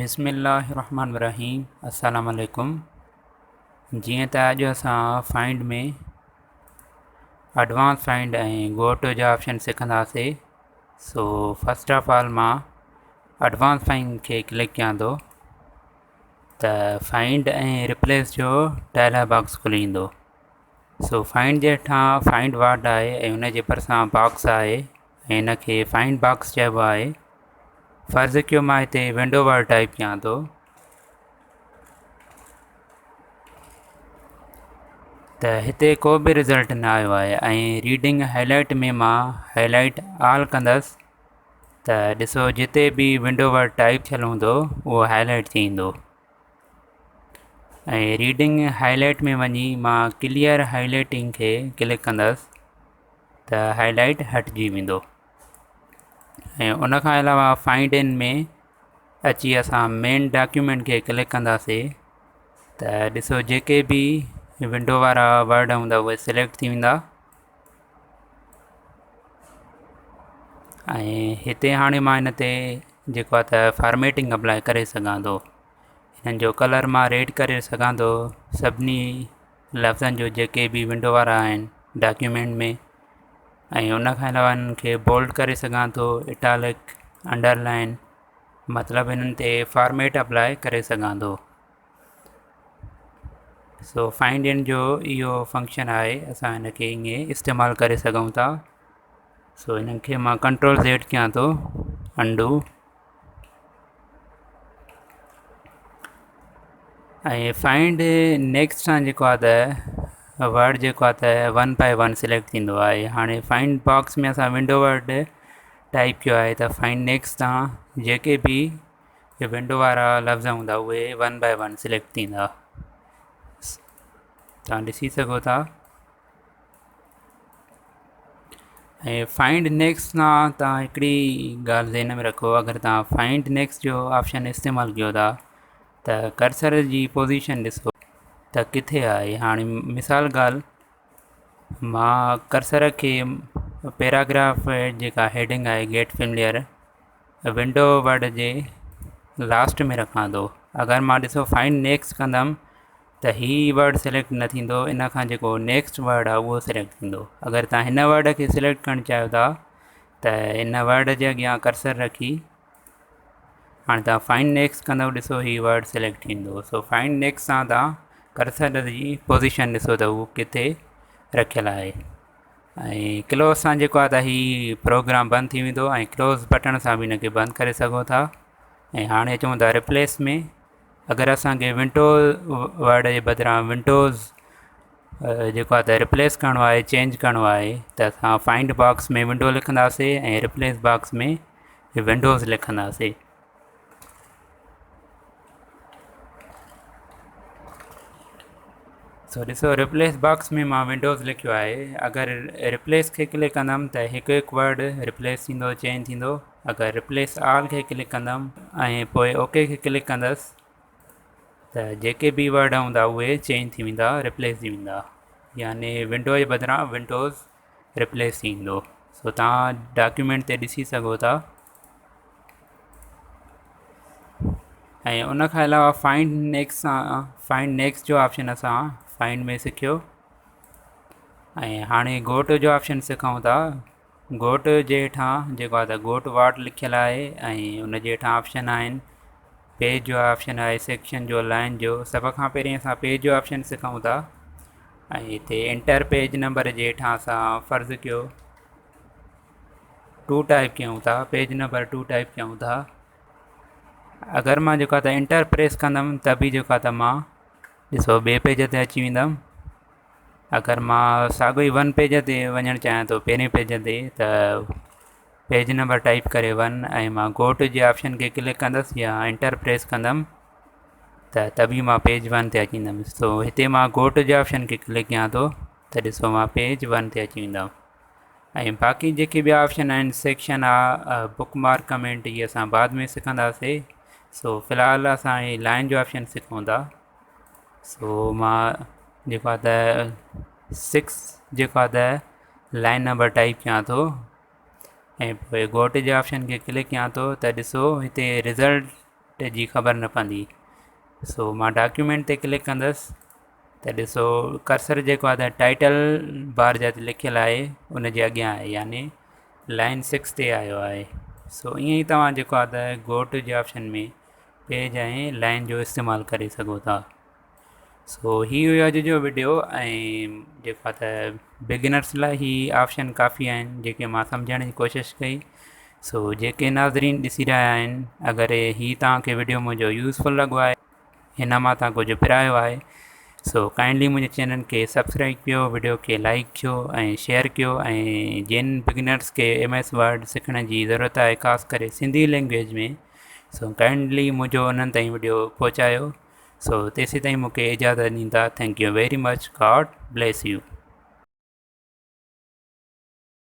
बिस्मिल्लाहिर्रहमानिर्रहीम। अस्सलाम वालेकुम। जीअं त अॼु असां फाइंड में एडवांस फाइंड ऐं गो टू जा ऑप्शन सिखंदासीं। सो फस्ट ऑफ ऑल मां एडवांस फाइंड खे क्लिक कयां थो त फाइंड ऐं रिप्लेस जो डायलॉग बॉक्स खुली ईंदो। सो फाइंड जे हेठां फाइंड वर्ड आहे ऐं उन जे भरिसां बॉक्स आहे ऐं इन खे फाइंड बॉक्स चइबो आहे। फ़र्ज़ु कयो मां हिते विंडो वर्ड टाइप कयां थो त हिते को बि रिज़ल्ट न आयो आहे ऐं रीडिंग हाईलाइट में मां हाईलाइट ऑल कंदसि त ॾिसो जिते बि विंडो वर्ड टाइप थियलु हूंदो उहो हाईलाइट थी ईंदो। ऐं रीडिंग हाईलाइट में वञी मां क्लियर हाईलाइटिंग खे क्लिक कंदसि त हाईलाइट हटिजी वेंदो। ऐं उनखां अलावा फाइंड इन में अची असां मेन डॉक्यूमेंट खे क्लिक कंदासीं त ॾिसो जेके बि विंडो वारा वर्ड हूंदा उहे सिलेक्ट थी वेंदा। ऐं हिते हाणे मां हिन ते जेको आहे त फॉर्मेटिंग अप्लाई करे सघां थो। हिननि जो कलर मां रेड करे सघां थो सभिनी लफ़्ज़नि जो जेके बि विंडो वारा आहिनि डॉक्यूमेंट में। ऐं उनखां अलावा हिननि खे बोल्ड करे सघां थो, इटालिक, अंडरलाइन, मतिलबु हिननि ते फॉर्मेट अप्लाई करे सघां थो। सो फाइंड इन जो इहो फंक्शन आहे, असां हिन खे ईअं इस्तेमालु करे सघूं था। सो हिननि खे मां कंट्रोल ज़ेड कयां थो, अंडू। ऐं फाइंड नेक्स्ट सां जेको आहे त वर्ड जेको आहे त 1 बाय 1 सिलेक्ट थींदो आहे। हाणे फाइंड बॉक्स में असां विंडो वर्ड टाइप कयो आहे त फाइंड नेक्स्ट सां जेके बि विंडो वारा लफ़्ज़ हूंदा उहे 1 बाय 1 सिलेक्ट थींदा। तव्हां ॾिसी सघो था। ऐं फाइंड नेक्स्ट सां तव्हां हिकिड़ी ॻाल्हि ज़हन में रखो, अगरि तव्हां फाइंड नेक्स्ट जो ऑप्शन इस्तेमालु कयो था त कर्सर जी पोज़ीशन ॾिसो त किथे आहे। हाणे मिसाल ॻाल्हि मां कर्सर खे पैराग्राफ जेका हेडिंग आहे गेट फेमिलियर विंडो वर्ड जे लास्ट में रखां थो। अगरि मां ॾिसो फाइंड नेक्स्ट कंदमि त हीअ वर्ड सिलेक्ट न थींदो, इन खां जेको नेक्स्ट वर्ड आहे उहो सिलेक्ट थींदो। अगरि तव्हां हिन वर्ड खे सिलेक्ट करणु चाहियो था त हिन वर्ड जे अॻियां कर्सर रखी हाणे तव्हां फाइंड नेक्स्ट कंदव, ॾिसो हीअ वर्ड सिलेक्ट थींदो। सो फाइंड नेक्स्ट सां तव्हां कर्सर जी पोज़ीशन ॾिसो त उहो किथे रखियलु आहे। ऐं क्लोज़ सां जेको आहे त हीअ प्रोग्राम बंदि थी वेंदो ऐं क्लोज़ बटण सां बि हिनखे बंदि करे सघो था। ऐं हाणे अचूं था रिप्लेस में। अगरि असांखे विंडो वर्ड जे बदिरां विंडोज़ जेको आहे त रिप्लेस करिणो आहे, चेंज करिणो आहे त असां फाइंड बॉक्स में विंडो लिखंदासीं ऐं रिप्लेस बॉक्स में विंडोज़ लिखंदासीं। सो ॾिसो रिप्लेस बॉक्स में मां विंडोज़ लिखियो आहे। अगरि रिप्लेस खे क्लिक कंदमि त हिकु हिकु वर्ड रिप्लेस थींदो, चेंज थींदो। अगरि रिप्लेस ऑल खे क्लिक कंदमि ऐं पोइ ओके खे क्लिक कंदसि त जेके बि वर्ड हूंदा उहे चेंज थी वेंदा, रिप्लेस थी वेंदा। याने विंडो जे बदिरां विंडोज़ रिप्लेस थींदो। सो तव्हां डॉक्यूमेंट ते ॾिसी सघो था। ऐं उनखां अलावा फाइंड नेक्स्ट जो ऑप्शन असां फाइंड में सिखियो। ऐं हाणे गोट जो ऑप्शन सिखूं था। गोट जे हेठां जेको आहे त गोट वर्ड लिखियलु आहे ऐं उन जे हेठां ऑप्शन आहिनि, पेज जो ऑप्शन आहे, सेक्शन जो, लाइन जो। सभ खां पहिरीं असां पेज जो ऑप्शन सिखूं था ऐं हिते एंटर पेज नंबर जे हेठां असां फ़र्ज़ु कयो 2 टाइप कयूं था, पेज नंबर 2 टाइप कयूं था। अगरि मां जेको आहे त एंटर प्रेस कंदमि त बि जेको आहे त मां ॾिसो ॿिए पेज ते अची वेंदमि। अगरि मां साॻियो ई 1 पेज ते वञणु चाहियां थो, पहिरें पेज ते, त पेज नंबर टाइप करे 1 ऐं मां गोट जे ऑप्शन खे क्लिक कंदसि या एंटर प्रेस कंदमि त तभी मां पेज 1 ते अची वेंदमि। सो हिते मां गोट जे ऑप्शन खे क्लिक कयां थो त ॾिसो मां पेज 1 ते अची वेंदमि। ऐं बाक़ी जेके ॿिया ऑप्शन आहिनि, सेक्शन आहे, बुक मार्क, कमेंट, इहे असां बाद में सिखंदासीं। सो फ़िलहालु असां ही लाइन जो ऑप्शन सिखूं था। सो मां जेको आहे त 6 जेको आहे त लाइन नंबर टाइप कयां थो ऐं पोइ गोट जे ऑप्शन खे क्लिक कयां थो त ॾिसो हिते रिज़ल्ट जी ख़बर न पवंदी। सो मां डॉक्यूमेंट ते क्लिक कंदुसि त ॾिसो कर्सर जेको आहे त टाइटल बार जिते लिखियलु आहे उन जे अॻियां आहे, यानी लाइन 6 ते आयो आहे। सो ईअं ई तव्हां जेको आहे त गो टू जे ऑप्शन में पेज ऐं लाइन जो इस्तेमालु करे सघो था। सो ही हुयो अॼु जो वीडियो, ऐं जेको आहे त बिगिनर्स लाइ ही ऑप्शन काफ़ी आहिनि जेके मां सम्झण जी कोशिशि कई। सो जेके नाज़रीन ॾिसी रहिया आहिनि, अगरि ही तव्हांखे वीडियो मुंहिंजो यूज़फुल लॻो आहे, हिन मां तव्हां कुझु पिरायो आहे, सो काइंडली मुंहिंजे चैनल खे सब्सक्राइब कयो, वीडियो खे लाइक कयो ऐं शेयर कयो। ऐं जिन बिगिनर्स खे MS वर्ड सिखण जी ज़रूरत आहे, ख़ासि करे सिंधी लैंग्वेज में, सो काइंडली मुंहिंजो उन्हनि ताईं वीडियो पहुचायो। सो तेसीं ताईं मूंखे इजाज़त ॾींदा। Thank U very much. God bless U.